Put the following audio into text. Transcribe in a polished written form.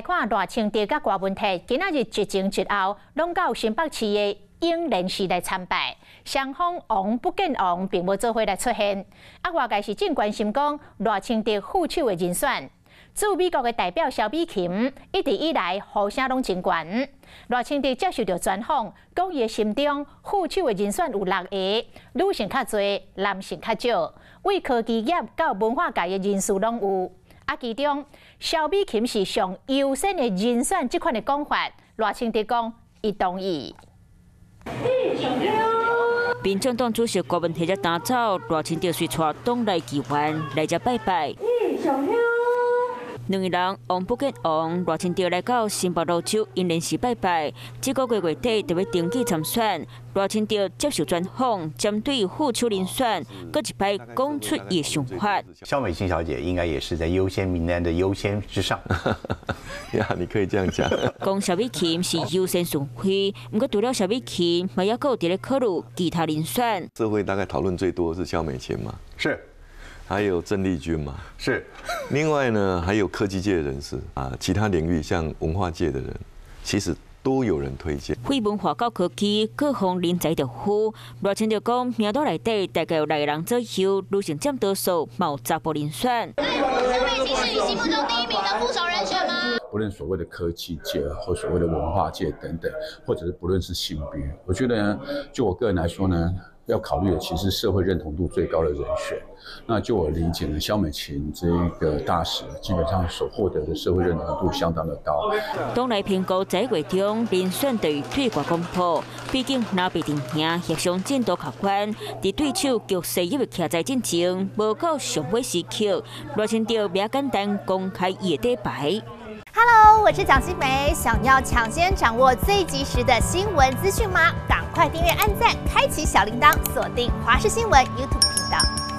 看热清茶甲大问题，今仔日一前一后，拢到新北市的永联寺来参拜。双方王不见王，并无做伙来出现。外界是正关心讲热清茶副手的人选。驻美国的代表萧美琴一直以来呼声拢真悬。热清茶接受到专访，讲伊的心中副手的人选有6个，女性较侪，男性较少，为科技业到文化界的人士拢有。其中萧美琴是上优先的人选，这款的讲法，热清茶讲伊同意。民进党主席郭文提则打造热清茶，随带党内议员来遮拜拜。两个人王不见王，热清茶来到新北路州永联寺拜拜。这个月底就要登记参选，热清茶接受专访，针对副手人选，各一摆讲出伊的想法。萧美琴小姐应该也是在优先名单的优先之上。呀，你可以这样讲。讲萧美琴是优先顺序，不过除了萧美琴，嘛也有伫咧考虑其他人选。社会大概讨论最多是萧美琴嘛？是。还有郑丽君嘛，是。另外呢，还有科技界的人士啊，其他领域像文化界的人，其实都有人推荐。非文化到科技各方人才着呼，热清茶讲名单内底大概有6个人左右，女性占多数，有查甫人选。萧美琴是你心目中第1名的副手人选吗？不论所谓的科技界或所谓的文化界等等，或者是不论是性别，我觉得就我个人来说呢，要考虑的其实社会认同度最高的人选。那就我理解呢，萧美琴这个大使基本上所获得的社会认同度相当的高。党内评估在月中人选对对外公布，毕竟若被定兄协商进度考官，伫对手局势因为徛在进前，无到上尾时刻，热清茶比较简单公开伊的底牌。Hello， 我是蒋欣梅。想要抢先掌握最及时的新闻资讯吗？赶快订阅、按赞、开启小铃铛，锁定华视新闻 YouTube 频道。